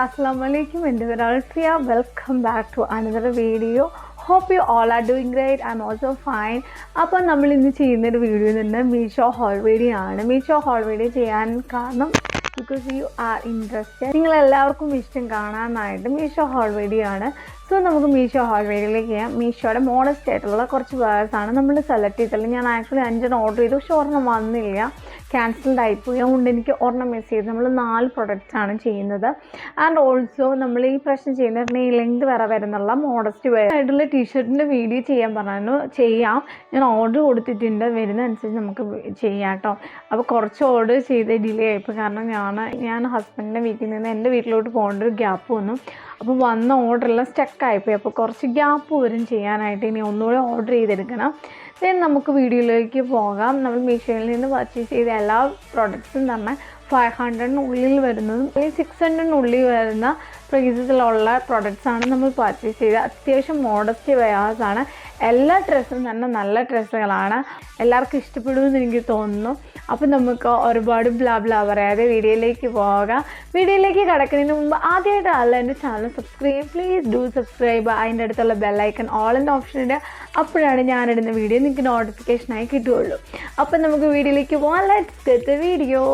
Assalamualaikum Alfia. Welcome back to another video. Hope you all are doing great. I'm also fine. അപ്പോൾ നമ്മൾ ഇന്ന് ചെയ്യുന്ന ഒരു video തന്നെ മീഷോ ഹോൾ വീഡിയോ ആണ്. മീഷോ ഹോൾ വീഡിയോ ചെയ്യാൻ കാരണം because you are interested. നിങ്ങൾ എല്ലാവർക്കും ഇഷ്ടം കാണാനായിട്ട് മീഷോ ഹോൾ വീഡിയോ ആണ്. സോ നമുക്ക് മീഷോ ഹോൾ വീഡിയോയിലേക്ക് ചെയ്യാം. മീഷോയുടെ മോഡസ്റ്റ് ആയിട്ടുള്ള കുറച്ച് വേഴ്സ് ആണ് നമ്മൾ സെലക്ട് ചെയ്തിട്ടുള്ളത്. ഞാൻ ആക്ച്വലി 5 ഓർഡർ ചെയ്തു, പക്ഷെ ഒരെണ്ണം വന്നില്ല, ക്യാൻസൽഡ് ആയിപ്പോയി. അതുകൊണ്ട് എനിക്ക് ഒരെണ്ണം മിസ് ചെയ്തു. നമ്മൾ 4 പ്രൊഡക്റ്റ്സ് ആണ് ചെയ്യുന്നത്. ആൻഡ് ഓൾസോ നമ്മൾ ഈ പ്രശ്നം ചെയ്യുന്നത് ഈ ലെങ്ത് വരെ വരുന്നുള്ള മോഡസ്റ്റ് വെയർ ആയിട്ടുള്ള ടീഷർട്ടിൻ്റെ വീഡിയോ ചെയ്യാൻ പറഞ്ഞു. ചെയ്യാം, ഞാൻ ഓർഡർ കൊടുത്തിട്ടുണ്ട്, വരുന്ന അനുസരിച്ച് നമുക്ക് ചെയ്യാം കേട്ടോ. അപ്പോൾ കുറച്ച് ഓർഡർ ചെയ്ത് ഡിലേ ആയിപ്പോൾ, കാരണം ഞാൻ ഹസ്ബൻഡിൻ്റെ വീട്ടിൽ നിന്ന് എൻ്റെ വീട്ടിലോട്ട് പോകേണ്ട ഒരു ഗ്യാപ്പ് വന്നു. അപ്പോൾ വന്ന ഓർഡറെല്ലാം സ്റ്റക്കായിപ്പോയി. അപ്പോൾ കുറച്ച് ഗ്യാപ്പ് വരും ചെയ്യാനായിട്ട്. ഇനി ഒന്നുകൂടെ ഓർഡർ ചെയ്തെടുക്കണം. ദെൻ നമുക്ക് വീഡിയോയിലേക്ക് പോകാം. നമ്മൾ മീഷോയിൽ നിന്ന് പർച്ചേസ് ചെയ്ത എല്ലാ പ്രോഡക്റ്റ്സും തന്നെ 500-നുള്ളിൽ വരുന്നതും 600-നുള്ളിൽ വരുന്ന പ്രൈസിലുള്ള പ്രൊഡക്ട്സാണ് നമ്മൾ പർച്ചേസ് ചെയ്തത്. അത്യാവശ്യം മോഡസ്റ്റ് വെയേഴ്സാണ്. എല്ലാ ഡ്രസ്സും തന്നെ നല്ല ഡ്രസ്സുകളാണ്. എല്ലാവർക്കും ഇഷ്ടപ്പെടുമെന്ന് എനിക്ക് തോന്നുന്നു. അപ്പോൾ നമുക്ക് ഒരുപാട് ബ്ലാ പറയാതെ വീഡിയോയിലേക്ക് പോകാം. വീഡിയോയിലേക്ക് കിടക്കുന്നതിന് മുമ്പ് ആദ്യമായിട്ടല്ല എൻ്റെ channel subscribe, please do subscribe. അതിൻ്റെ അടുത്തുള്ള ബെല്ലൈക്കൺ ഓൾ എന്ന ഓപ്ഷൻ ഉണ്ട്. അപ്പോഴാണ് ഞാനിടുന്ന വീഡിയോ നിങ്ങൾക്ക് നോട്ടിഫിക്കേഷനായി കിട്ടുകയുള്ളൂ. അപ്പോൾ നമുക്ക് വീഡിയോയിലേക്ക് പോകാം. Let's get the video.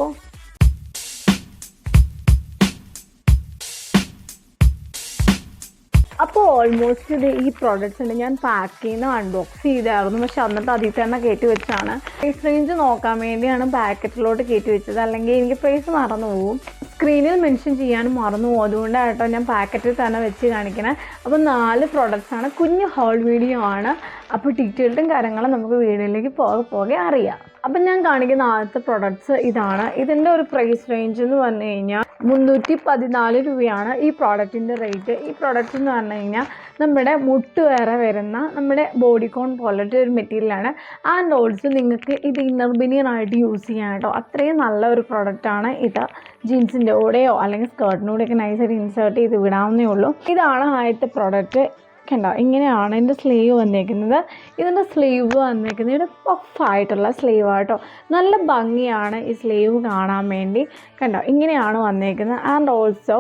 അപ്പോൾ ഓൾമോസ്റ്റ് ഇത് ഈ പ്രോഡക്റ്റ്സ് ഉണ്ട്. ഞാൻ പാക്ക് ചെയ്യുന്ന അൺബോക്സ് ചെയ്തായിരുന്നു, പക്ഷെ എന്നിട്ട് അതിൽ തന്നെ കയറ്റി വെച്ചാണ്. പ്രൈസ് റേഞ്ച് നോക്കാൻ വേണ്ടിയാണ് പാക്കറ്റിലോട്ട് കയറ്റി വെച്ചത്, അല്ലെങ്കിൽ എനിക്ക് പ്രൈസ് മറന്നു പോകും. സ്ക്രീനിൽ മെൻഷൻ ചെയ്യാനും മറന്നു പോകും. അതുകൊണ്ടായിട്ടോ ഞാൻ പാക്കറ്റിൽ തന്നെ വെച്ച് കാണിക്കണേ. അപ്പോൾ 4 പ്രോഡക്റ്റ്സാണ്. കുഞ്ഞ് ഹോൾ വീഡിയോ ആണ്. അപ്പോൾ ഡീറ്റെയിൽഡും കാര്യങ്ങളും നമുക്ക് വീഡിയോയിലേക്ക് പോകെ അറിയാം. അപ്പം ഞാൻ കാണിക്കുന്ന ആദ്യത്തെ പ്രൊഡക്ട്സ് ഇതാണ്. ഇതിൻ്റെ ഒരു പ്രൈസ് റേഞ്ച് എന്ന് പറഞ്ഞു കഴിഞ്ഞാൽ 314 രൂപയാണ് ഈ പ്രോഡക്റ്റിൻ്റെ റേറ്റ്. ഈ പ്രോഡക്റ്റ് എന്ന് പറഞ്ഞു കഴിഞ്ഞാൽ നമ്മുടെ മുട്ട് വരെ വരുന്ന നമ്മുടെ ബോഡിക്കോൺ പോലത്തെ ഒരു മെറ്റീരിയലാണ്. ആൻഡ് ഓൾസോ നിങ്ങൾക്ക് ഇത് ഇന്നർ ബനിയനായിട്ട് യൂസ് ചെയ്യാൻ കേട്ടോ. അത്രയും നല്ല ഒരു പ്രൊഡക്റ്റാണ് ഇത്. ജീൻസിൻ്റെ കൂടെയോ അല്ലെങ്കിൽ സ്കേർട്ടിൻ്റെ കൂടെയൊക്കെ നൈസായിട്ട് ഇൻസേർട്ട് ചെയ്ത് വിടാവുന്നേ ഉള്ളൂ. ഇതാണ് ആദ്യത്തെ പ്രോഡക്റ്റ്. കണ്ടോ, ഇങ്ങനെയാണ് ഇതിൻ്റെ സ്ലീവ് വന്നേക്കുന്നത്. ഇതിൻ്റെ സ്ലീവ് വന്നേക്കുന്നത് ഇവിടെ പഫായിട്ടുള്ള സ്ലീവ് ആട്ടോ. നല്ല ഭംഗിയാണ് ഈ സ്ലീവ് കാണാൻ വേണ്ടി. കണ്ടോ, ഇങ്ങനെയാണ് വന്നേക്കുന്നത്. ആൻഡ് ഓൾസോ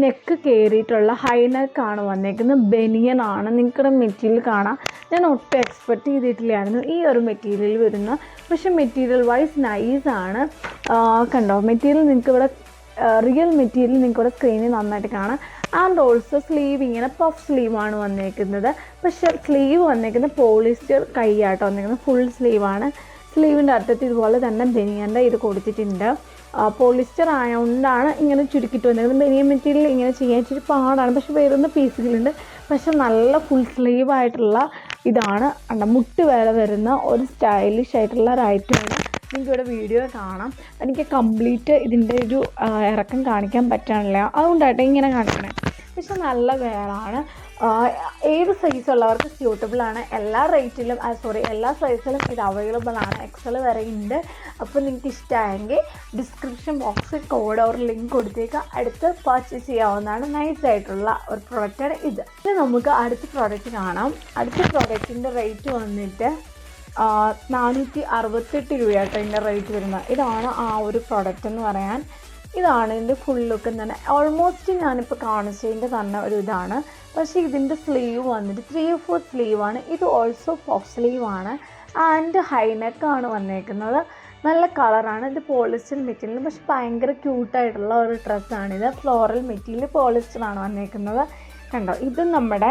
നെക്ക് കയറിയിട്ടുള്ള ഹൈ നെക്കാണ് വന്നേക്കുന്നത്. ബനിയനാണ്. നിങ്ങൾക്കിടെ മെറ്റീരിയൽ കാണാം. ഞാൻ ഒട്ടും എക്സ്പെക്റ്റ് ചെയ്തിട്ടില്ലായിരുന്നു ഈ ഒരു മെറ്റീരിയൽ വരുന്ന, പക്ഷേ മെറ്റീരിയൽ വൈസ് നൈസാണ്. കണ്ടോ, മെറ്റീരിയൽ നിങ്ങൾക്കിവിടെ റിയൽ മെറ്റീരിയൽ നിങ്ങൾക്കിവിടെ സ്ക്രീനിൽ നന്നായിട്ട് കാണാം. ആൻഡ് ഓൾസോ സ്ലീവ് ഇങ്ങനെ പഫ് സ്ലീവാണ് വന്നേക്കുന്നത്. പക്ഷേ സ്ലീവ് വന്നേക്കുന്നത് പോളിസ്റ്റർ കൈയാട്ടോ വന്നേക്കുന്നത്. ഫുൾ സ്ലീവാണ്. സ്ലീവിൻ്റെ അറ്റത്ത് ഇതുപോലെ തന്നെ ബനിയൻ്റെ ഇത് കൊടുത്തിട്ടുണ്ട്. പോളിസ്റ്റർ ആയതുകൊണ്ടാണ് ഇങ്ങനെ ചുരുക്കിയിട്ട് വന്നേക്കുന്നത്. ബനിയൻ മെറ്റീരിയൽ ഇങ്ങനെ ചെയ്യാൻ ഇച്ചിരി പാടാണ്, പക്ഷെ വരുന്ന പീസുകളുണ്ട്. പക്ഷെ നല്ല ഫുൾ സ്ലീവായിട്ടുള്ള ഇതാണ്. മുട്ട് വരെ വരുന്ന ഒരു സ്റ്റൈലിഷ് ആയിട്ടുള്ള ഒരു ഐറ്റമാണ്. നിങ്ങൾക്കിവിടെ വീഡിയോ കാണാം. എനിക്ക് കംപ്ലീറ്റ് ഇതിൻ്റെ ഒരു ഇറക്കം കാണിക്കാൻ പറ്റാനില്ല, അതുകൊണ്ടായിട്ട് ഇങ്ങനെ കാണിക്കണേ. പക്ഷെ നല്ല വെയറാണ്. ഏത് സൈസുള്ളവർക്ക് സ്യൂട്ടബിളാണ്. എല്ലാ റേറ്റിലും എല്ലാ സൈസിലും ഇത് അവൈലബിൾ ആണ്. എക്സൽ വരെ ഉണ്ട്. അപ്പോൾ നിങ്ങൾക്ക് ഇഷ്ടമായെങ്കിൽ ഡിസ്ക്രിപ്ഷൻ ബോക്സിൽ കോഡ് ഒരു ലിങ്ക് കൊടുത്തേക്ക് അടുത്ത് പർച്ചേസ് ചെയ്യാവുന്നതാണ്. നൈസായിട്ടുള്ള ഒരു പ്രോഡക്റ്റാണ് ഇത്. ഇനി നമുക്ക് അടുത്ത പ്രോഡക്റ്റ് കാണാം. അടുത്ത പ്രോഡക്റ്റിൻ്റെ റേറ്റ് വന്നിട്ട് 468 രൂപയാട്ടോ ഇതിൻ്റെ റേറ്റ് വരുന്നത്. ഇതാണ് ആ ഒരു പ്രോഡക്റ്റ് എന്ന് പറയാൻ. ഇതാണ് ഇതിൻ്റെ ഫുൾ ലുക്ക് തന്നെ. ഓൾമോസ്റ്റ് ഞാനിപ്പോൾ കാണിച്ചതിൻ്റെ തന്നെ ഒരു ഇതാണ്. പക്ഷേ ഇതിൻ്റെ സ്ലീവ് വന്നിട്ട് 3/4 സ്ലീവാണ്. ഇത് ഓൾസോ പഫ് സ്ലീവാണ്. ആൻഡ് ഹൈനെക്കാണ് വന്നേക്കുന്നത്. നല്ല കളറാണ്. ഇത് പോളിസ്റ്റർ മെറ്റീരിയൽ, പക്ഷെ ഭയങ്കര ക്യൂട്ടായിട്ടുള്ള ഒരു ഡ്രസ്സാണിത്. ഫ്ലോറൽ മെറ്റീരിയൽ പോളിസ്റ്ററാണ് വന്നേക്കുന്നത്. കണ്ടോ, ഇത് നമ്മുടെ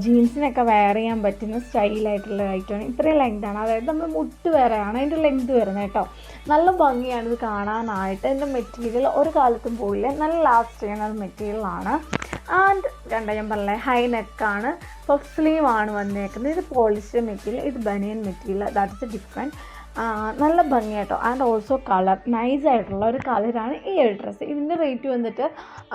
ജീൻസിനൊക്കെ വെയർ ചെയ്യാൻ പറ്റുന്ന സ്റ്റൈലായിട്ടുള്ള ഐറ്റമാണ്. ഇത്രയും ലെങ്താണ്, അതായത് നമ്മൾ മുട്ട് വരെയാണ് അതിൻ്റെ ലെങ്ത് വരുന്നത് കേട്ടോ. നല്ല ഭംഗിയാണ് ഇത് കാണാനായിട്ട്. ഇതിൻ്റെ മെറ്റീരിയൽ ഒരു കാലത്തും പോയില്ല, നല്ല ലാസ്റ്റ് ചെയ്യുന്ന ഒരു മെറ്റീരിയലാണ്. ആൻഡ് കണ്ടോ, ഞാൻ പറഞ്ഞേ ഹൈ നെക്കാണ്, പഫ് സ്ലീവാണ് വന്നേക്കുന്നത്. ഇത് പോളിസ്റ്റർ മെറ്റീരിയൽ, ഇത് ബനിയൻ മെറ്റീരിയൽ. That's A different. നല്ല ഭംഗിയായിട്ടോ. ആൻഡ് ഓൾസോ കളർ നൈസായിട്ടുള്ള ഒരു കളറാണ് ഈ ഒരു ഡ്രസ്സ്. ഇതിൻ്റെ റേറ്റ് വന്നിട്ട്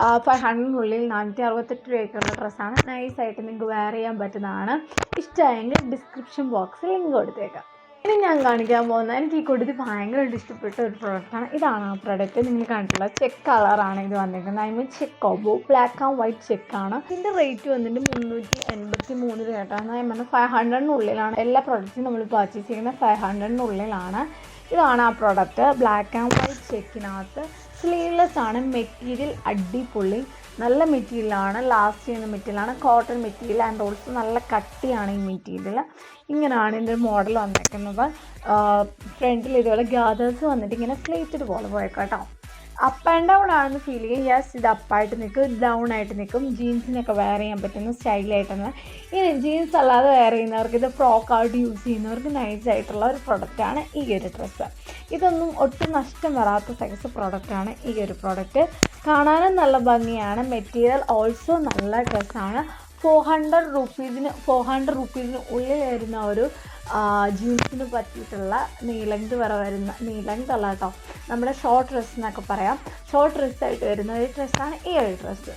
500-നുള്ളിൽ 468 രൂപയ്ക്കുള്ള ഡ്രസ്സാണ്. നൈസായിട്ട് നിങ്ങൾക്ക് വെയർ ചെയ്യാൻ പറ്റുന്നതാണ്. ഇഷ്ടമായെങ്കിൽ ഡിസ്ക്രിപ്ഷൻ ബോക്സിൽ ലിങ്ക് കൊടുത്തേക്കാം. ഇനി ഞാൻ കാണിക്കാൻ പോകുന്നത് എനിക്ക് ഈ കൊടുത്ത് ഭയങ്കരമായിട്ട് ഇഷ്ടപ്പെട്ട ഒരു പ്രോഡക്റ്റാണ്. ഇതാണ് ആ പ്രോഡക്റ്റ്. നിങ്ങൾ കണ്ടിട്ടുള്ള ചെക്ക് കളറാണ് ഇത് വന്നിരിക്കുന്നത്. ഐ മീൻ ചെക്ക് കോബോ, ബ്ലാക്ക് ആൻഡ് വൈറ്റ് ചെക്കാണ്. ഇതിൻ്റെ റേറ്റ് വന്നിട്ട് 383 രൂപയായിട്ടാണ്. ഞാൻ പറഞ്ഞാൽ 500-നുള്ളിലാണ്. എല്ലാ പ്രോഡക്റ്റും നമ്മൾ പർച്ചേസ് ചെയ്യുന്നത് 500-നുള്ളിലാണ്. ഇതാണ് ആ പ്രോഡക്റ്റ്. ബ്ലാക്ക് ആൻഡ് വൈറ്റ് ചെക്കിനകത്ത് സ്ലീവ്ലെസ് ആണ്. മെറ്റീരിയൽ അടിപൊളി, നല്ല മെറ്റീരിയലാണ്, ലാസ്റ്റ് ചെയ്യുന്ന മെറ്റീരിയലാണ്, കോട്ടൺ മെറ്റീരിയൽ ആൻഡ് ഓൾസോ നല്ല കട്ടിയാണ് ഈ മെറ്റീരിയൽ. ഇങ്ങനെയാണ് ഇതിൻ്റെ മോഡൽ വന്നേക്കുന്നത്. ഫ്രണ്ടിൽ ഇതുപോലെ ഗാദേഴ്സ് വന്നിട്ട് ഇങ്ങനെ സ്ലേറ്റഡ് പോലെ പോയേക്കാം. അപ്പ് ആൻഡ് ഡൗൺ ആണെന്ന് ഫീൽ ചെയ്യും. യെസ്, ഇത് അപ്പായിട്ട് നിൽക്കും, ഡൗൺ ആയിട്ട് നിൽക്കും. ജീൻസിനൊക്കെ വെയർ ചെയ്യാൻ പറ്റുന്ന സ്റ്റൈലായിട്ടാണ്. ഇനി ജീൻസ് അല്ലാതെ വെയർ ചെയ്യുന്നവർക്ക്, ഇത് ഫ്രോക്കായിട്ട് യൂസ് ചെയ്യുന്നവർക്ക് നൈസായിട്ടുള്ള ഒരു പ്രൊഡക്റ്റാണ് ഈ ഒരു ഡ്രസ്സ്. ഇതൊന്നും ഒട്ടും നഷ്ടം വരാത്ത സൈസ് പ്രൊഡക്റ്റാണ് ഈ ഒരു പ്രൊഡക്റ്റ്. കാണാനും നല്ല ഭംഗിയാണ്. മെറ്റീരിയൽ ഓൾസോ നല്ല ഡ്രസ്സാണ്. 400 റുപ്പീസിന് ഉള്ളിൽ വരുന്ന ഒരു ജീൻസിന് പറ്റിയിട്ടുള്ള നീലങ്ത് വരുന്ന, നീലങ്ത് അല്ല കേട്ടോ, നമ്മുടെ ഷോർട്ട് ഡ്രസ്സ് എന്നൊക്കെ പറയാം, ഷോർട്ട് ഡ്രസ്സായിട്ട് വരുന്ന ഒരു ഡ്രസ്സാണ് ഈ ഒരു ഡ്രസ്സ്.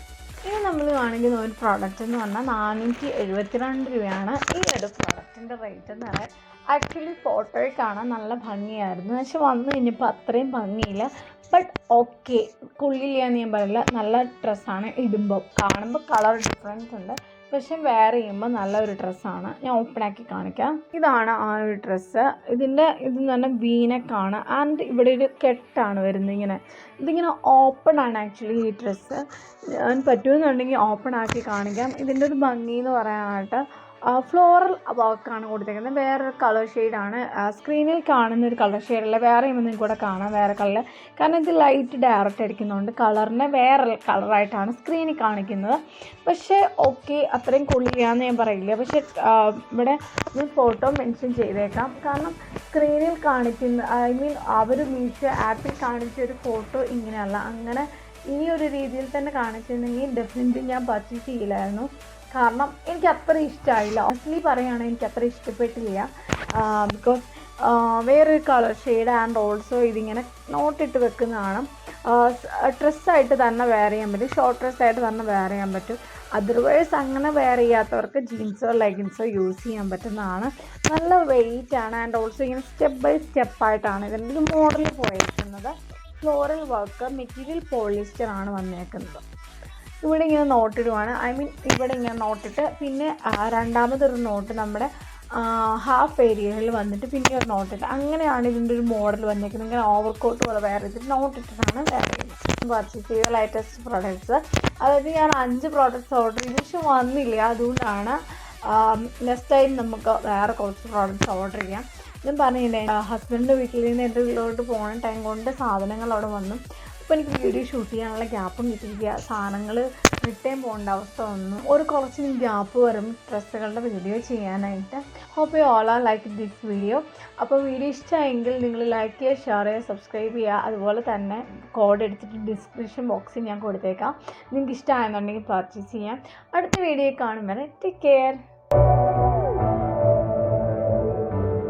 ഇനി നമ്മൾ കാണിക്കുന്ന ഒരു പ്രോഡക്റ്റ് എന്ന് പറഞ്ഞാൽ 472 രൂപയാണ് ഈ ഒരു പ്രോഡക്റ്റിൻ്റെ റേറ്റ് എന്ന് പറയാൻ. ആക്ച്വലി ഫോട്ടോയിൽ കാണാൻ നല്ല ഭംഗിയായിരുന്നു, പക്ഷെ വന്നു കഴിഞ്ഞപ്പോൾ അത്രയും ഭംഗിയില്ല. ബട്ട് ഓക്കെ, കൊള്ളില്ലാന്ന് ഞാൻ പറയില്ല, നല്ല ഡ്രസ്സാണ്. ഇടുമ്പോൾ കാണുമ്പോൾ കളർ ഡിഫറൻസ് ഉണ്ട്, പക്ഷെ വെയർ ചെയ്യുമ്പോൾ നല്ലൊരു ഡ്രസ്സാണ്. ഞാൻ ഓപ്പണാക്കി കാണിക്കാം. ഇതാണ് ആ ഒരു ഡ്രസ്സ്. ഇതെന്ന് പറഞ്ഞാൽ വീനക്കാണ് ആൻഡ് ഇവിടെ ഒരു കെട്ടാണ് വരുന്നത്. ഇതിങ്ങനെ ഓപ്പൺ ആണ് ആക്ച്വലി ഈ ഡ്രസ്സ്. ഞാൻ പറ്റുമെന്നുണ്ടെങ്കിൽ ഓപ്പൺ ആക്കി കാണിക്കാം. ഇതിൻ്റെ ഒരു ഭംഗി എന്ന് പറയാനായിട്ട് ഫ്ലോറൽ വർക്കാണ് കൊടുത്തേക്കുന്നത്. വേറൊരു കളർ ഷെയ്ഡാണ്, സ്ക്രീനിൽ കാണുന്ന ഒരു കളർ ഷെയ്ഡല്ല, വേറെ ഒന്നും കൂടെ കാണാം വേറെ കളർ. കാരണം ഇത് ലൈറ്റ് ഡയറക്റ്റ് അടിക്കുന്നതുകൊണ്ട് കളറിനെ വേറെ കളറായിട്ടാണ് സ്ക്രീനിൽ കാണിക്കുന്നത്. പക്ഷേ ഓക്കെ, അത്രയും കൊള്ളില്ലാന്ന് ഞാൻ പറയില്ല. പക്ഷേ ഇവിടെ ഫോട്ടോ മെൻഷൻ ചെയ്തേക്കാം. കാരണം സ്ക്രീനിൽ കാണിക്കുന്ന, അവർ മീഷോ ആപ്പിൽ കാണിച്ച ഒരു ഫോട്ടോ ഇങ്ങനെയല്ല. അങ്ങനെ ഈ ഒരു രീതിയിൽ തന്നെ കാണിച്ചിരുന്നെങ്കിൽ ഡെഫിനറ്റ്ലി ഞാൻ പർച്ചേസ് ചെയ്യില്ലായിരുന്നു. കാരണം എനിക്ക് അത്ര ഇഷ്ടമായില്ല. ഓണസ്റ്റ്ലി പറയുകയാണെങ്കിൽ എനിക്ക് അത്ര ഇഷ്ടപ്പെട്ടില്ല. ബിക്കോസ് വേറൊരു കളർ ഷെയ്ഡ് ആൻഡ് ഓൾസോ ഇതിങ്ങനെ നോട്ടിട്ട് വെക്കുന്നതാണ്. ഡ്രസ്സായിട്ട് തന്നെ വെയർ ചെയ്യാൻ പറ്റും, ഷോർട്ട് ഡ്രസ്സായിട്ട് തന്നെ വെയർ ചെയ്യാൻ പറ്റും. അതർവൈസ് അങ്ങനെ വെയർ ചെയ്യാത്തവർക്ക് ജീൻസോ ലെഗിൻസോ യൂസ് ചെയ്യാൻ പറ്റുന്നതാണ്. നല്ല വെയിറ്റാണ് ആൻഡ് ഓൾസോ ഇങ്ങനെ സ്റ്റെപ്പ് ബൈ സ്റ്റെപ്പായിട്ടാണ് ഇതിൻ്റെ ഒരു മോഡൽ പോയിരിക്കുന്നത്. ഫ്ലോറൽ വർക്ക്, മെറ്റീരിയൽ പോളിസ്റ്റർ ആണ് വന്നേക്കുന്നത്. ഇവിടെ ഇങ്ങനെ നോട്ടിടുവാണ്, ഇവിടെ ഇങ്ങനെ നോട്ടിട്ട് പിന്നെ രണ്ടാമതൊരു നോട്ട് നമ്മുടെ ഹാഫ് ഏരിയയിൽ വന്നിട്ട് പിന്നെ ഒരു നോട്ടിട്ട്, അങ്ങനെയാണ് ഇതിൻ്റെ ഒരു മോഡൽ വന്നേക്കുന്നത്. ഇങ്ങനെ ഓവർകോട്ട് പോലെ വേറെ ചെയ്തിട്ട് നോട്ടിട്ടിട്ടാണ് വേറെ ചെയ്യുന്നത്. പർച്ചേസ് ചെയ്ത ലേറ്റസ്റ്റ് പ്രോഡക്റ്റ്സ്, അതായത് ഞാൻ 5 പ്രോഡക്റ്റ്സ് ഓർഡർ ചെയ്തു, പക്ഷെ വന്നില്ല. അതുകൊണ്ടാണ് നെക്സ്റ്റ് ടൈം നമുക്ക് വേറെ കുറച്ച് പ്രോഡക്റ്റ്സ് ഓർഡർ ചെയ്യാം. ഞാൻ പറഞ്ഞില്ലേ, ഹസ്ബൻഡിൻ്റെ വീട്ടിൽ നിന്ന് എൻ്റെ വീട്ടിലോട്ട് പോകുന്ന ടൈം കൊണ്ട് സാധനങ്ങൾ അവിടെ വന്നു. അപ്പോൾ എനിക്ക് വീഡിയോ ഷൂട്ട് ചെയ്യാനുള്ള ഗ്യാപ്പും കിട്ടിയില്ല. സാധനങ്ങൾ റിട്ടേൺ പോകേണ്ട അവസ്ഥ വന്നു. കുറച്ച് ഗ്യാപ്പ് വരും ഡ്രസ്സുകളുടെ വീഡിയോ ചെയ്യാനായിട്ട്. Hope you all are like this video. അപ്പോൾ വീഡിയോ ഇഷ്ടമായെങ്കിൽ നിങ്ങൾ ലൈക്ക് ചെയ്യുക, ഷെയർ ചെയ്യുക, സബ്സ്ക്രൈബ് ചെയ്യുക. അതുപോലെ തന്നെ കോഡ് എടുത്തിട്ട് ഡിസ്ക്രിപ്ഷൻ ബോക്സിൽ ഞാൻ കൊടുത്തേക്കാം. നിങ്ങൾക്ക് ഇഷ്ടമായെന്നുണ്ടെങ്കിൽ പർച്ചേസ് ചെയ്യാം. അടുത്ത വീഡിയോ കാണും വരെ ടേക്ക് കെയർ.